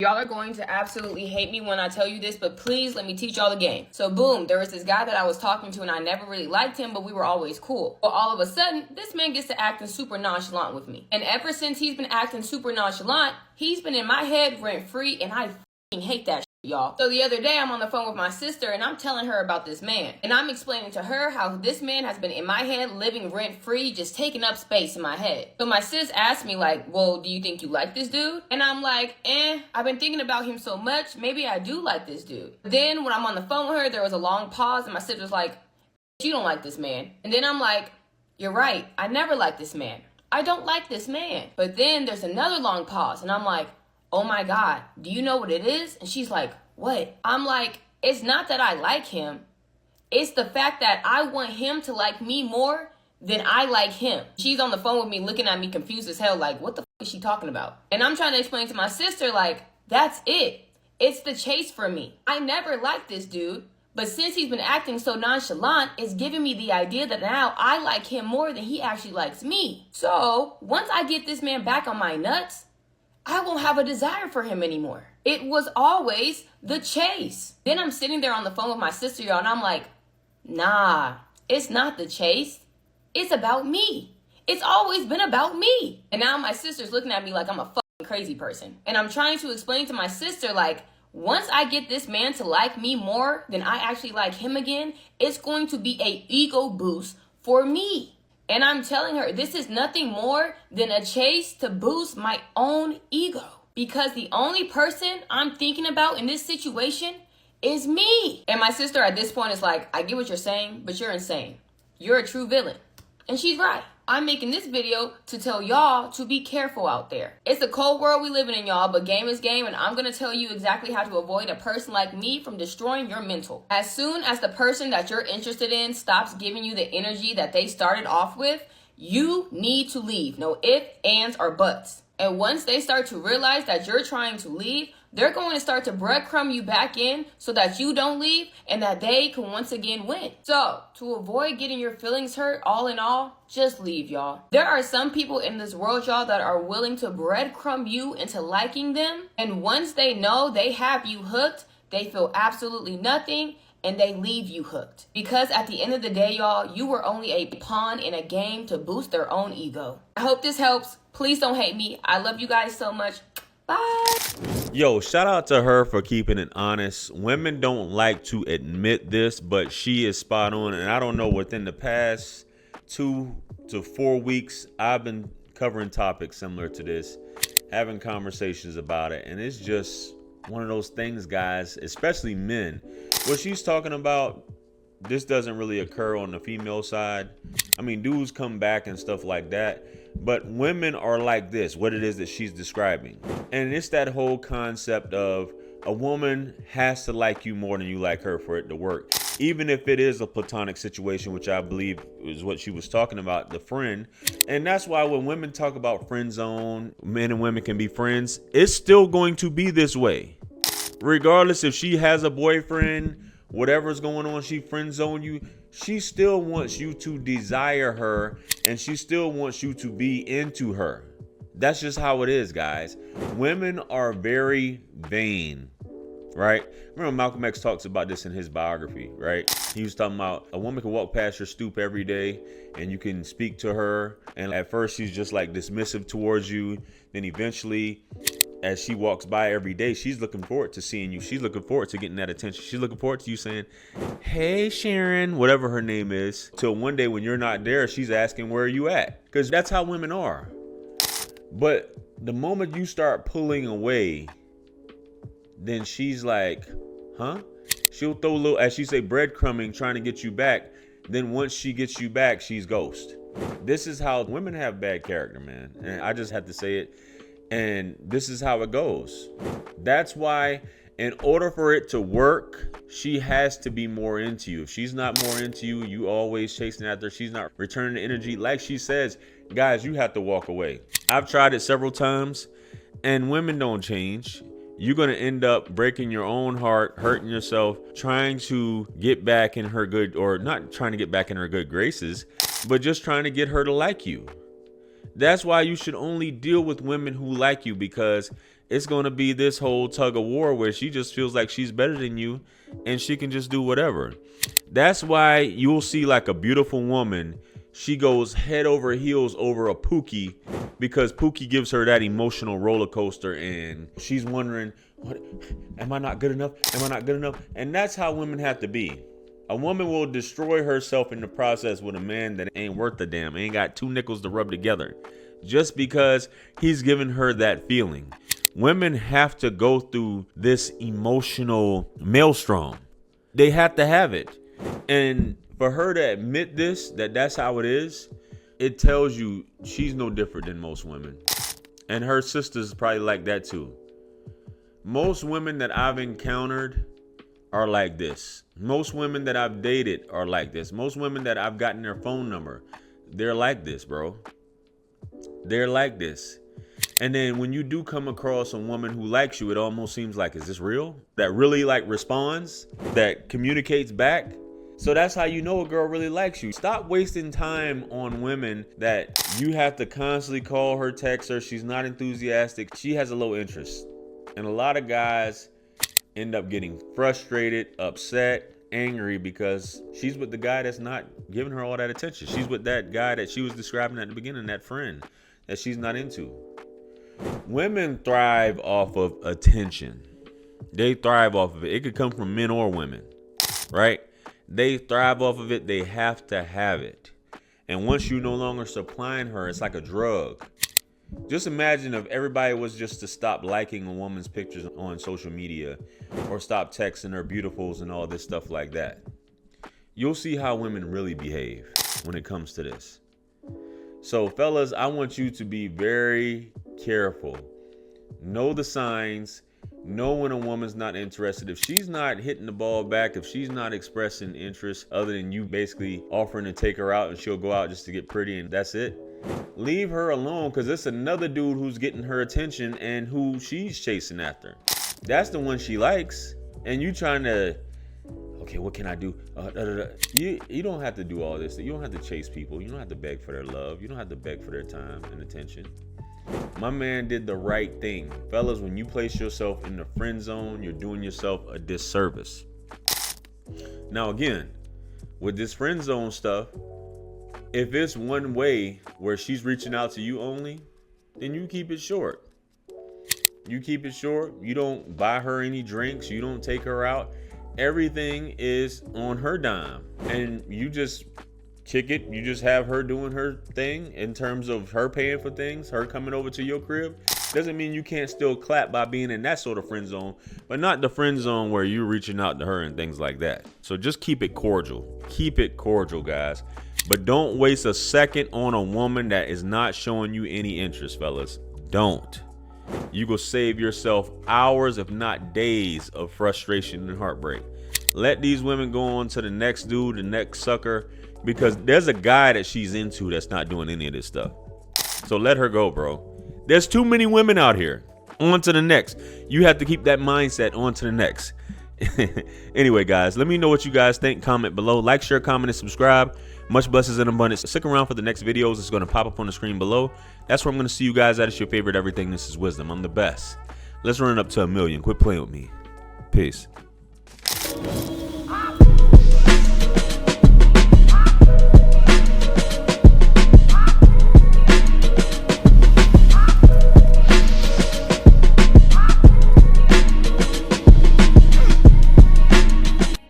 Y'all are going to absolutely hate me when I tell you this, but please let me teach y'all the game. So boom, there was this guy that I was talking to and I never really liked him, but we were always cool. Well, all of a sudden, this man gets to acting super nonchalant with me. And ever since he's been acting super nonchalant, he's been in my head rent free, and I f***ing hate that shit, y'all. So the other day I'm on the phone with my sister and I'm telling her about this man. And I'm explaining to her how this man has been in my head living rent free, just taking up space in my head. So my sis asked me like, well, do you think you like this dude? And I'm like, I've been thinking about him so much, maybe I do like this dude. Then when I'm on the phone with her, there was a long pause and my sister was like, you don't like this man. And then I'm like, you're right, I never liked this man. I don't like this man. But then there's another long pause and I'm like, oh my God, do you know what it is? And she's like, what? I'm like, it's not that I like him. It's the fact that I want him to like me more than I like him. She's on the phone with me looking at me confused as hell, like, what the f is she talking about? And I'm trying to explain to my sister, like, that's it. It's the chase for me. I never liked this dude, but since he's been acting so nonchalant, it's giving me the idea that now I like him more than he actually likes me. So once I get this man back on my nuts, I won't have a desire for him anymore. It was always the chase. Then I'm sitting there on the phone with my sister, y'all, and I'm like, nah, it's not the chase. It's about me. It's always been about me. And now my sister's looking at me like I'm a fucking crazy person. And I'm trying to explain to my sister, like, once I get this man to like me more than I actually like him again, it's going to be an ego boost for me. And I'm telling her, this is nothing more than a chase to boost my own ego. Because the only person I'm thinking about in this situation is me. And my sister at this point is like, I get what you're saying, but you're insane. You're a true villain. And she's right. I'm making this video to tell y'all to be careful out there. It's a cold world we living in, y'all, but game is game, and I'm gonna tell you exactly how to avoid a person like me from destroying your mental. As soon as the person that you're interested in stops giving you the energy that they started off with, you need to leave. No ifs, ands, or buts. And once they start to realize that you're trying to leave, they're going to start to breadcrumb you back in so that you don't leave and that they can once again win. So to avoid getting your feelings hurt, all in all, just leave, y'all. There are some people in this world, y'all, that are willing to breadcrumb you into liking them. And once they know they have you hooked, they feel absolutely nothing and they leave you hooked. Because at the end of the day, y'all, you were only a pawn in a game to boost their own ego. I hope this helps. Please don't hate me. I love you guys so much. Bye. Yo, shout out to her for keeping it honest. Women don't like to admit this, but she is spot on. And I don't know, within the past 2 to 4 weeks, I've been covering topics similar to this, having conversations about it. And it's just one of those things, guys, especially men. What she's talking about, this doesn't really occur on the female side. I mean, dudes come back and stuff like that. But women are like this, what it is that she's describing. And it's that whole concept of a woman has to like you more than you like her for it to work. Even if it is a platonic situation, which I believe is what she was talking about, the friend. And that's why when women talk about friend zone, men and women can be friends, it's still going to be this way. Regardless if she has a boyfriend, whatever's going on, she friend zone you, she still wants you to desire her and she still wants you to be into her. That's just how it is, guys. Women are very vain, right? Remember Malcolm X talks about this in his biography, right? He was talking about a woman can walk past your stoop every day and you can speak to her. And at first she's just like dismissive towards you. Then eventually, as she walks by every day, she's looking forward to seeing you. She's looking forward to getting that attention. She's looking forward to you saying, hey, Sharon, whatever her name is. Till one day when you're not there, she's asking, where are you at? Because that's how women are. But the moment you start pulling away, then she's like, huh? She'll throw a little, as she say, breadcrumbing, trying to get you back. Then once she gets you back, she's ghost. This is how women have bad character, man. And I just had to say it. And this is how it goes. That's why in order for it to work, she has to be more into you. If she's not more into you, you always chasing after her, she's not returning the energy. Like she says, guys, you have to walk away. I've tried it several times and women don't change. You're going to end up breaking your own heart, hurting yourself, trying to get back in her good, or not trying to get back in her good graces, but just trying to get her to like you. That's why you should only deal with women who like you, because it's going to be this whole tug of war where she just feels like she's better than you and she can just do whatever. That's why you'll see like a beautiful woman, she goes head over heels over a Pookie because Pookie gives her that emotional roller coaster and she's wondering, what, am I not good enough? Am I not good enough? And that's how women have to be. A woman will destroy herself in the process with a man that ain't worth a damn, ain't got two nickels to rub together, just because he's giving her that feeling. Women have to go through this emotional maelstrom. They have to have it. And for her to admit this, that's how it is, it tells you she's no different than most women. And her sisters probably like that too. Most women that I've encountered are like this. Most women that I've dated are like this. Most women that I've gotten their phone number, they're like this, bro. They're like this. And then when you do come across a woman who likes you, it almost seems like, is this real? That really like responds, that communicates back. So that's how you know a girl really likes you. Stop wasting time on women that you have to constantly call her, text her. She's not enthusiastic. She has a low interest. And a lot of guys end up getting frustrated, upset, angry because she's with the guy that's not giving her all that attention. She's with that guy that she was describing at the beginning, that friend that she's not into. Women thrive off of attention. They thrive off of it. It could come from men or women, right? They thrive off of it. They have to have it. And once you no longer supplying her, it's like a drug. Just imagine if everybody was just to stop liking a woman's pictures on social media or stop texting her beautifuls and all this stuff like that. You'll see how women really behave when it comes to this. So fellas, I want you to be very careful. Know the signs. Know when a woman's not interested. If she's not hitting the ball back, if she's not expressing interest other than you basically offering to take her out and she'll go out just to get pretty and that's it, leave her alone, because it's another dude who's getting her attention and who she's chasing after. That's the one she likes. And you trying to, okay, what can I do? You don't have to do all this. You don't have to chase people. You don't have to beg for their love. You don't have to beg for their time and attention. My man did the right thing. Fellas, when you place yourself in the friend zone, you're doing yourself a disservice. Now, again, with this friend zone stuff, if it's one way where she's reaching out to you only, then you keep it short. You keep it short. You don't buy her any drinks. You don't take her out. Everything is on her dime. And you just kick it. You just have her doing her thing in terms of her paying for things, her coming over to your crib. Doesn't mean you can't still clap by being in that sort of friend zone, but not the friend zone where you're reaching out to her and things like that. So just keep it cordial. Keep it cordial, guys. But don't waste a second on a woman that is not showing you any interest, fellas. Don't. You go save yourself hours, if not days, of frustration and heartbreak. Let these women go on to the next dude, the next sucker, because there's a guy that she's into that's not doing any of this stuff. So let her go, bro. There's too many women out here. On to the next. You have to keep that mindset. On to the next. Anyway, guys, let me know what you guys think. Comment below. Like, share, comment, and subscribe. Much blessings and abundance. Stick around for the next videos. It's going to pop up on the screen below. That's where I'm going to see you guys at. It's your favorite everything. This is Wisdom. I'm the best. Let's run it up to 1 million. Quit playing with me. Peace.